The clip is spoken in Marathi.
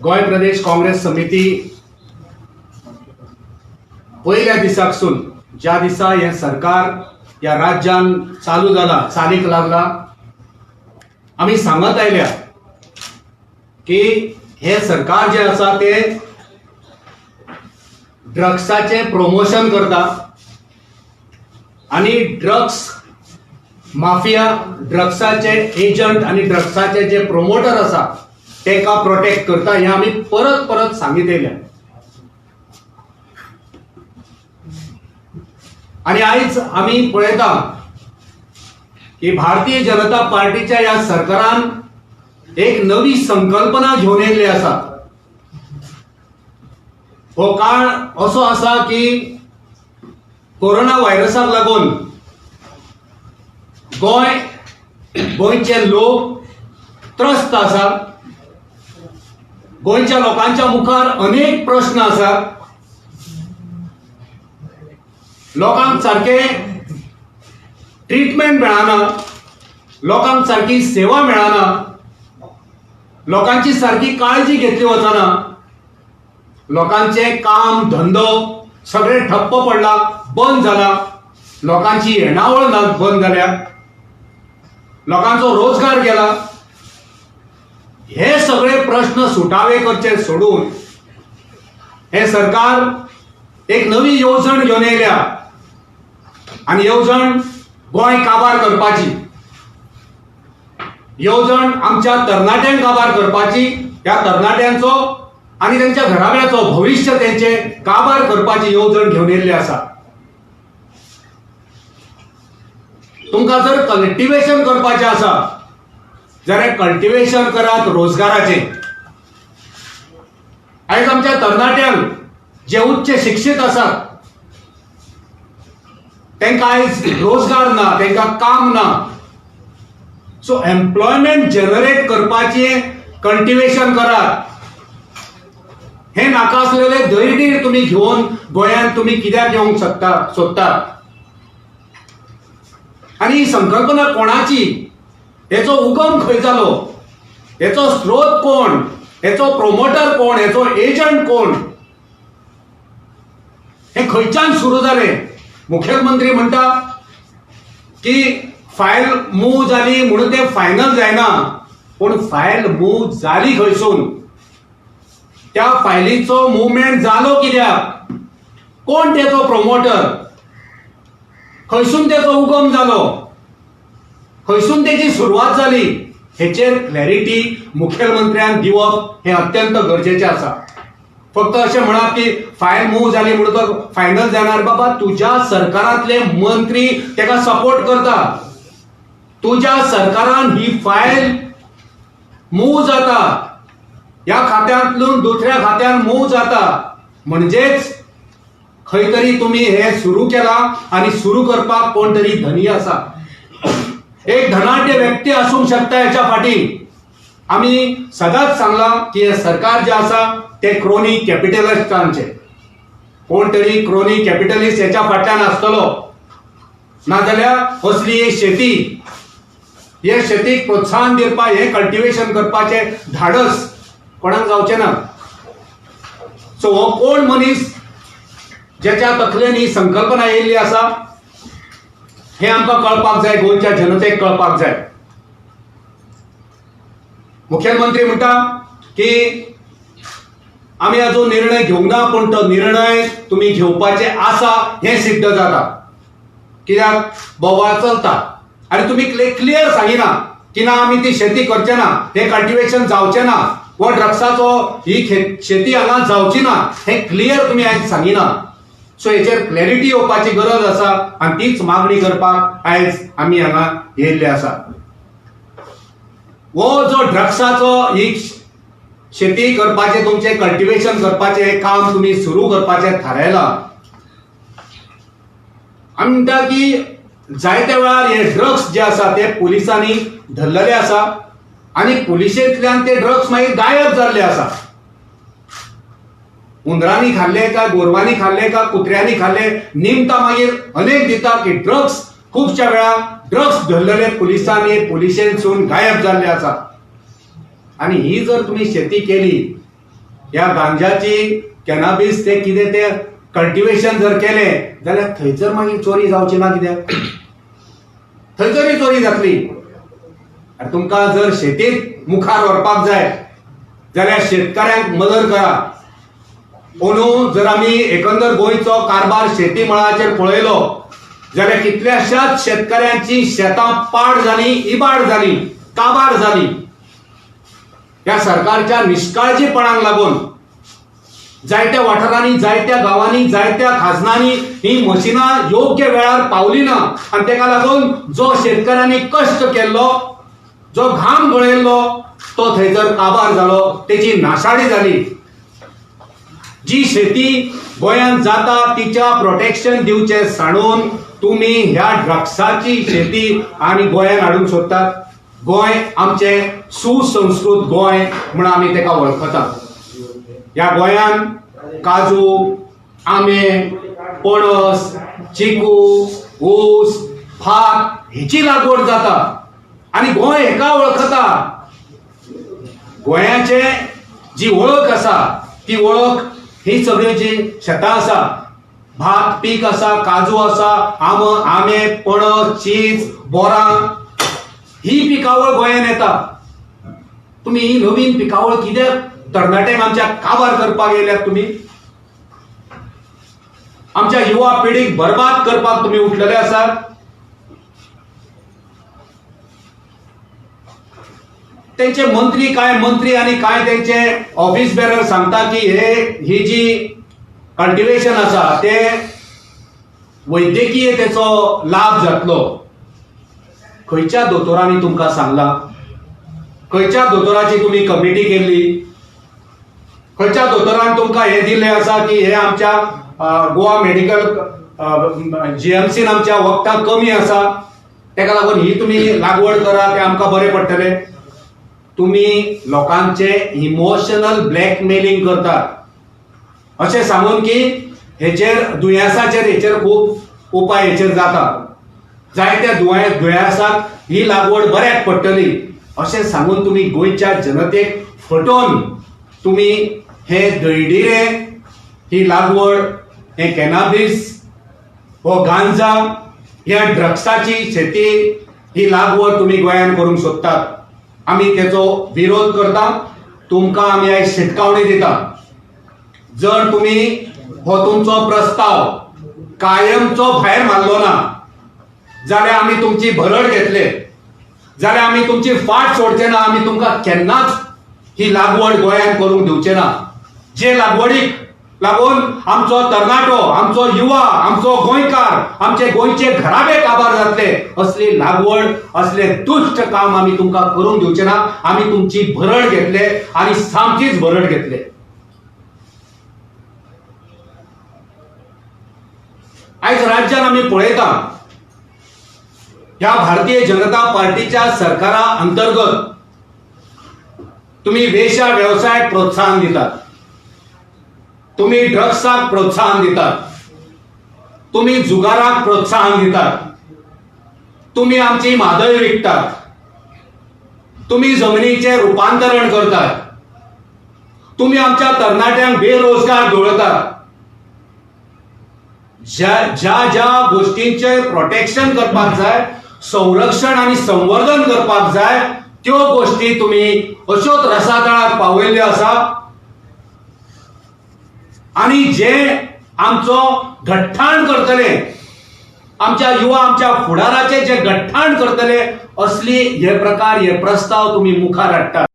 गोय प्रदेश काँग्रेस समिती पहिल्या दिसाकसून ज्या दिसा हे सरकार या राज्यान चालू जाला चालीक लागला आम्ही सांगत आयल्या की हे सरकार जे आसा ते ड्रग्साचे प्रमोशन करता आणि ड्रग्स माफिया ड्रग्साचे एजंट आणि ड्रग्साचे जे प्रमोटर आसा तेका प्रोटेक्ट करता हे आम्ही परत परत सांगितलेल्या आणि आयज आम्ही पळयता की भारतीय जनता पार्टीच्या या सरकारान एक नवी संकल्पना घेऊन येयल्ली आसा। हो काळ असो आसा की कोरोना व्हायरसाक लागून गोंयचे लोक त्रस्त आसा। गोंयच्या लोकांच्या मुखार अनेक प्रश्न आसा। लोकांक सारखे ट्रीटमेंट मेळना, लोकांक सारखी सेवा मेळना, लोकांची सारखी काळजी घेतली वचना, लोकांचे काम धंदो सगळे ठप्प पडला, बंद झाला, लोकांची येणावळ बंद जाल्या, लोकांचो रोजगार गेला। हे सगळे प्रश्न सुटावे करचे सोडून हे सरकार एक नवी येवजण घेऊन येयल्या आणि येवजण गोंय काबार करपाची, येवजण आमच्या तरणाट्यांक काबार करपाची, त्या तरणाट्यांचो आणि त्यांच्या घराब्याचो भविष्य त्यांचे काबार करपाची येवजण घेऊन येयल्ली आसा। तुमकां जर कल्टिवेशन करपाचें आसा जाल्यार कल्टिवेशन करात रोजगाराचे। आयज आमच्या तरणाट्यांक जे उच्च शिक्षित आसात तांकां आयज रोजगार ना, तांकां काम ना। सो एम्प्लॉयमेंट जनरेट करपाचे कल्टिवेशन करात। हे नाका आसलेले दैर्य तुम्ही घेऊन गोंयांत तुम्ही कित्याक येवंक सोदतात आणि ही संकल्पना कोणाची, हेचो उगम खंय जालो, हेचो स्रोत कोण, हेचो प्रोमोटर कोण, हेचो एजंट कोण, हे खंयच्यान सुरू जालें। मुख्यमंत्री म्हणटा की फायल मूव जाली म्हणून ते फायनल जायना, पण फायल मूव जाली खंयसून, त्या फायलीचो मुवमेंट जालो कित्याक, कोण तेचो प्रोमोटर, खंयसून तेचो उगम जालो, खंयसून तेची सुरवात जाली, हेचेर क्लॅरिटी मुख्यमंत्र्यान दिवप हे अत्यंत गरजेचे आसा। फक्त अशें म्हणप की फायल मूव जाली म्हणून तो फायनल जाणार, बाबा तुज्या सरकारांतले मंत्री तेका सपोर्ट करता, तुज्या सरकारान ही फायल मूव जाता, या खात्यांतून दुसऱ्या खात्यान मूव जाता, म्हणजेच खंय तरी तुम्ही हे सुरू केला आणि सुरू करपाक कोण तरी धनी आसा, एक धनाढ्य व्यक्ती आसूंक शकता हेच्या फाटी। आम्ही सदांच सांगला की हे सरकार जे आसा ते क्रोनी कॅपिटलिस्टांचे, कोण तरी क्रोनी कॅपिटलिस्ट हेच्या फाटल्यान आसतलो, नाजाल्यार असली शेती, हे शेतीक प्रोत्साहन दिवपाक, हे कल्टिवेशन करपाचे धाडस कोणाक जावचें ना। सो हो कोण मनीस ज्याच्या तकलेन ही संकल्पना येयल्ली आसा हे आमकां कळपाक जाय, गोंयच्या जनतेक कळपाक जाय। मुख्यमंत्री म्हणटा की आम्ही अजून निर्णय घेवंक ना, पण तो निर्णय तुम्ही घेवपाचे आसा हे सिद्ध जाता, कित्याक बोवाळ चलता आणि तुम्ही क्लियर सांगिना की ना आम्ही ती शेती करचे ना, हे कल्टिवेशन जावचे ना, व ड्रग्साचो ही शेती हांगा जावची ना, हे क्लियर तुम्ही आयज सांगिना। सो हेचेर क्लॅरिटी येवपाची गरज आसा आणि तीच मागणी करपाक आयज आम्ही हांगा येयल्ले आसा। वो जो ड्रग्साचो ही शेती करपाचे, तुमचे कल्टिवेशन करपाचे काम तुम्ही सुरू करपाचे थारायला, आमी म्हणटा की जायत्या वेळार हे ड्रग्स जे आसा ते पुलिसांनी धरलेले आसा आणि पुलिशेंतल्यान ते ड्रग्स मागीर गायब जाल्ले आसा। उंदरांनी खाल्ले का, गोरवांनी खाल्ले का, कुत्र्यांनी खाल्ले, निमता मागीर अनेक दिता की ड्रग्स खुबश्या वेळा ड्रग्स धरलेले पुलिसांनी पुलिशेंसून गायब जाल्ले आसा। आणि ही जर तुम्ही शेती केली ह्या गांजाची कॅनाबिस ते कितें ते कल्टिवेशन जर केलें जाल्यार थंयसर मागीर चोरी जावची ना कित्याक थंयसरय चोरी जातली. तुमकां जर शेतीत मुखार व्हरपाक जाय जाल्यार शेतकऱ्यांक मदत करा. अंदू जर आमी एकंदर गोंयचो कारभार शेती मळाचेर पळयलो जाल्यार कितल्याशाच शेतकऱ्यांची शेतां पाड जाली, इबाड जाली, काबार जाली. ह्या सरकारच्या निष्काळजीपणाक लागून जायत्या वाठारांनी, जायत्या गांवांनी, जायत्या खाजनांनी ही मशिनां योग्य वेळार पावली ना आनी तेका लागून जो शेतकऱ्यांनी कश्ट केल्लो, जो घाम गळयल्लो तो थंयसर काबार जालो, तेची नाशाडी जाली. जी शेती गोंयांत जाता तिच्या प्रोटेक्शन दिवचे सांडून तुम्ही ह्या ड्रग्साची शेती आनी गोंयांत हाडूंक सोदतात. गोंय आमचें सुसंस्कृत गोंय म्हण आमी तेका वळखतात. ह्या गोंयांत काजू, आंबे, पणस, चिकू, ऊस, भात हेची लागवड जाता आनी गोंय हेका वळखता. गोंयाचे जी वळख आसा ती वळख ही सगळी जी शेतां आसा, भात पीक आसा, काजू आसा, आंबे, पणस, चीज, बोरां ही पिकावळ गोंयांत येता. तुम्ही ही नवीन पिकावळ कित्याक तरणाट्यांक आमच्या काबार करपाक येयल्यात? तुम्ही आमच्या युवा पिढीक बरबाद करपाक तुम्ही उठलेले आसात. त्यांचे मंत्री आणि काय त्यांचे ऑफिस बेरर सांगता की ही जी कल्टिवेशन आसा ते वैद्यकीय तेचो लाभ जातलो. खंयच्या दोतोरांनी तुमकां सांगला? खंयच्या दोतोराची तुम्ही कमिटी केल्ली? खंयच्या दोतोरान तुमकां हे दिल्लें आसा की हे आमच्या गोवा मेडिकल जीएमसीन आमच्या वखदां कमी आसा तेका लागून ही तुम्ही लागवड करा ते आमकां बरें पडटलें? तुम्ही लोकांचे इमोशनल ब्लॅकमेलिंग करतात अशें सांगून की हेचेर दुयेंसाचेर हेचेर खूब उपाय हेचेर जाता, जायत्या दुयेंसाक ही लागवड बऱ्याक पडटली अशें सांगून तुम्ही गोंयच्या जनतेक फटोवन तुम्ही हे दळदिरे, ही लागवड, हे कॅनाबिस, हो गांजा, ह्या ड्रग्साची शेती ही लागवड तुम्ही गोंयांत करूंक सोदतात. आमी तेचो विरोध करता. तुमकां आमी आयज शिटकावणी दिता. जर तुम्ही हो तुमचो प्रस्ताव कायमचो भायर मारलो ना जाल्यार आमी तुमची भरड घेतले, जाल्यार आमी तुमची फाट सोडचे ना. आमी तुमकां केन्नाच ही लागवड गोंयांत करूंक दिवचे ना. जे लागवडीक लागून आमचो तरणाटो, आमचो युवा, आमचो गोंयकार, आमचे गोंयचे घराबे काबार जातले असली लागवड, असले दुष्ट काम आमी तुमकां करूंक दिवचे ना. आमी तुमची भरड घेतले आनी सामकीच भरड घेतले. आयज राज्यात आमी पळयता ह्या भारतीय जनता पार्टीच्या सरकारा अंतर्गत तुम्ही वेश्या व्यवसायाक प्रोत्साहन दितात, तुम्ही ड्रग्साक प्रोत्साहन दितात, तुम्ही जुगाराक प्रोत्साहन दितात, तुम्ही आमची म्हादय विकतात, तुम्ही जमिनीचे रूपांतरण करतात, तुम्ही आमच्या तरणाट्यांक बेरोजगार दवरतात. ज्या गोष्टींचे प्रोटेक्शन करपाक जाय, संरक्षण आणि संवर्धन करपाक जाय, त्यो गोष्टी तुम्ही अश्योच रसातळाक पावयल्ल्यो आसा. आणि जे आमचो गठ्ठाण करतले, आमच्या युवा, आमच्या फुडाराचे जे गठ्ठाण करतले असली हे प्रकार, हे प्रस्ताव तुम्ही मुखार हाडटात.